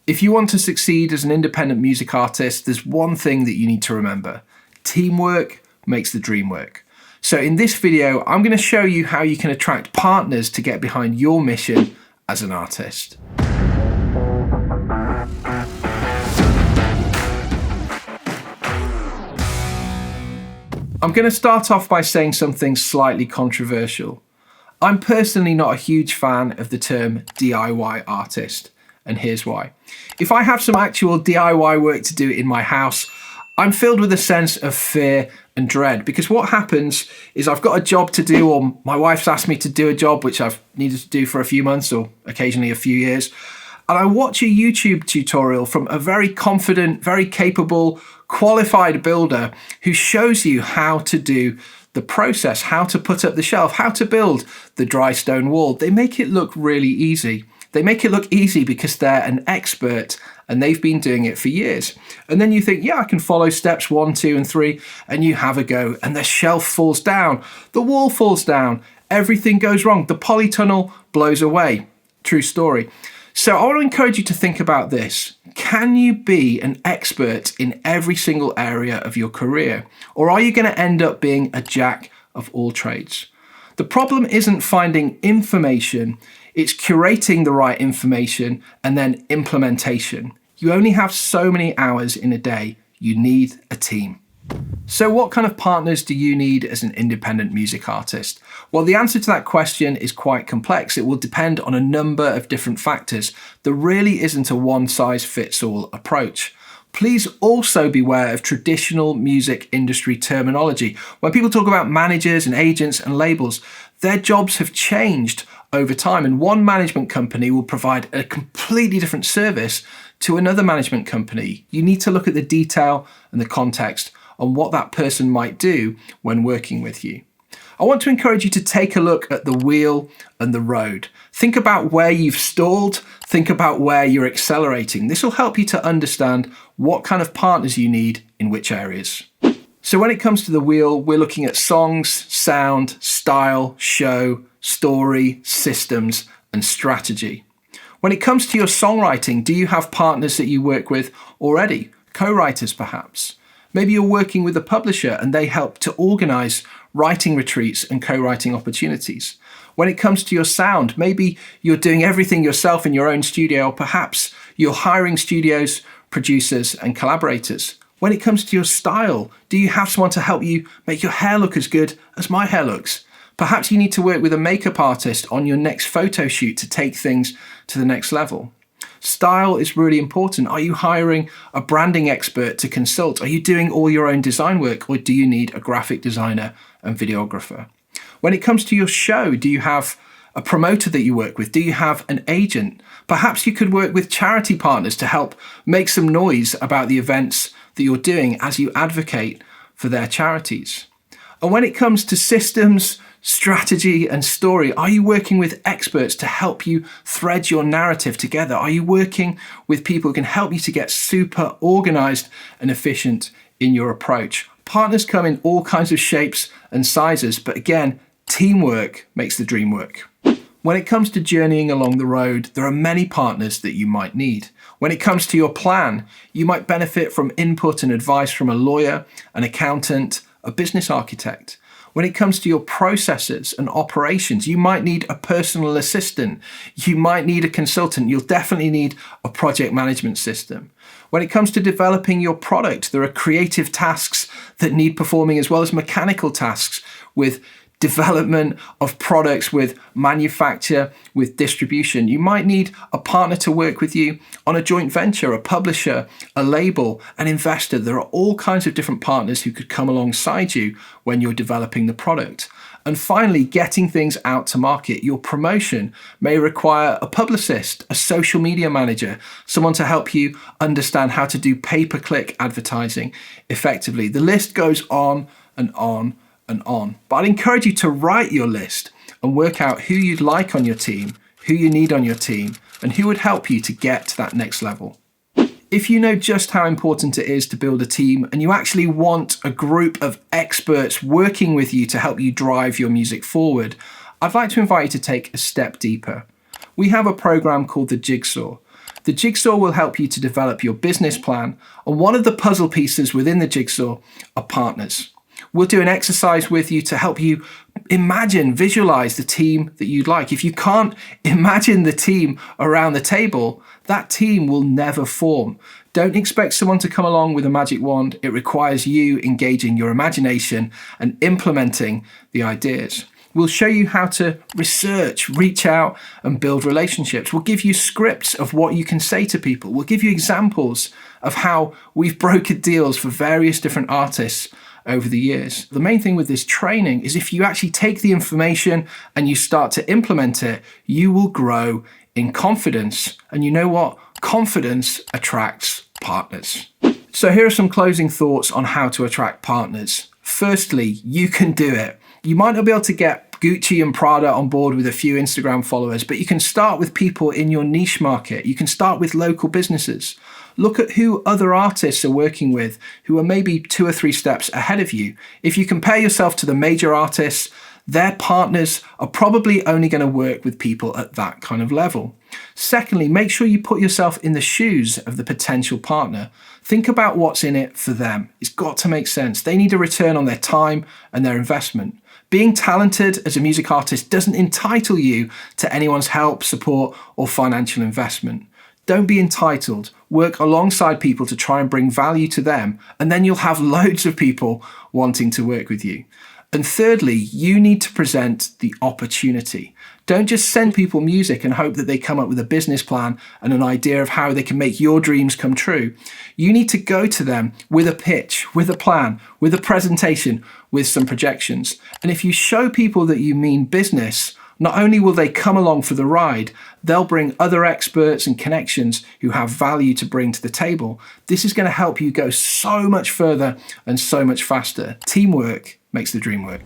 If you want to succeed as an independent music artist, there's one thing that you need to remember. Teamwork makes the dream work. So in this video, I'm going to show you how you can attract partners to get behind your mission as an artist. I'm going to start off by saying something slightly controversial. I'm personally not a huge fan of the term DIY artist, and here's why. If I have some actual DIY work to do in my house, I'm filled with a sense of fear and dread, because what happens is I've got a job to do, or my wife's asked me to do a job which I've needed to do for a few months or occasionally a few years, and I watch a YouTube tutorial from a very confident, very capable, qualified builder who shows you how to do the process, how to put up the shelf, how to build the dry stone wall. They make it look really easy. They make it look easy because they're an expert and they've been doing it for years. And then you think, yeah, I can follow steps 1, 2, and 3, and you have a go, and the shelf falls down, the wall falls down, everything goes wrong, the polytunnel blows away. True story. So I want to encourage you to think about this. Can you be an expert in every single area of your career? Or are you going to end up being a jack of all trades? The problem isn't finding information, it's curating the right information and then implementation. You only have so many hours in a day. You need a team. So what kind of partners do you need as an independent music artist? Well, the answer to that question is quite complex. It will depend on a number of different factors. There really isn't a one-size-fits-all approach. Please also beware of traditional music industry terminology. When people talk about managers and agents and labels, their jobs have changed over time, and one management company will provide a completely different service to another management company. You need to look at the detail and the context on what that person might do when working with you. I want to encourage you to take a look at the wheel and the road. Think about where you've stalled, think about where you're accelerating. This will help you to understand what kind of partners you need in which areas. So when it comes to the wheel, we're looking at songs, sound, style, show, story, systems, and strategy. When it comes to your songwriting, do you have partners that you work with already? Co-writers perhaps? Maybe you're working with a publisher and they help to organize writing retreats and co-writing opportunities. When it comes to your sound, maybe you're doing everything yourself in your own studio, or perhaps you're hiring studios, producers, and collaborators. When it comes to your style, do you have someone to help you make your hair look as good as my hair looks? Perhaps you need to work with a makeup artist on your next photo shoot to take things to the next level. Style is really important. Are you hiring a branding expert to consult? Are you doing all your own design work, or do you need a graphic designer and videographer? When it comes to your show, do you have a promoter that you work with? Do you have an agent? Perhaps you could work with charity partners to help make some noise about the events that you're doing as you advocate for their charities. And when it comes to systems, strategy, and story, are you working with experts to help you thread your narrative together? Are you working with people who can help you to get super organized and efficient in your approach? Partners come in all kinds of shapes and sizes, but again, teamwork makes the dream work. When it comes to journeying along the road, there are many partners that you might need. When it comes to your plan, you might benefit from input and advice from a lawyer, an accountant, a business architect. When it comes to your processes and operations, you might need a personal assistant. You might need a consultant. You'll definitely need a project management system. When it comes to developing your product, there are creative tasks that need performing as well as mechanical tasks with development of products, with manufacture, with distribution. You might need a partner to work with you on a joint venture, a publisher, a label, an investor. There are all kinds of different partners who could come alongside you when you're developing the product. And finally, getting things out to market. Your promotion may require a publicist, a social media manager, someone to help you understand how to do pay-per-click advertising effectively. The list goes on and on and on. But I'd encourage you to write your list and work out who you'd like on your team, who you need on your team, and who would help you to get to that next level. If you know just how important it is to build a team and you actually want a group of experts working with you to help you drive your music forward, I'd like to invite you to take a step deeper. We have a program called the Jigsaw. The Jigsaw will help you to develop your business plan, and one of the puzzle pieces within the Jigsaw are partners. We'll do an exercise with you to help you visualize the team that you'd like. If you can't imagine the team around the table, that team will never form. Don't expect someone to come along with a magic wand. It requires you engaging your imagination and implementing the ideas. We'll show you how to research, reach out, and build relationships. We'll give you scripts of what you can say to people. We'll give you examples of how we've brokered deals for various different artists over the years. The main thing with this training is if you actually take the information and you start to implement it, you will grow in confidence. And you know what? Confidence attracts partners. So here are some closing thoughts on how to attract partners. Firstly, you can do it. You might not be able to get Gucci and Prada on board with a few Instagram followers, but you can start with people in your niche market. You can start with local businesses. Look at who other artists are working with who are maybe 2 or 3 steps ahead of you. If you compare yourself to the major artists, their partners are probably only going to work with people at that kind of level. Secondly, make sure you put yourself in the shoes of the potential partner. Think about what's in it for them. It's got to make sense. They need a return on their time and their investment. Being talented as a music artist doesn't entitle you to anyone's help, support, or financial investment. Don't be entitled. Work alongside people to try and bring value to them, and then you'll have loads of people wanting to work with you. And thirdly, you need to present the opportunity. Don't just send people music and hope that they come up with a business plan and an idea of how they can make your dreams come true. You need to go to them with a pitch, with a plan, with a presentation, with some projections. And if you show people that you mean business, not only will they come along for the ride, they'll bring other experts and connections who have value to bring to the table. This is going to help you go so much further and so much faster. Teamwork makes the dream work.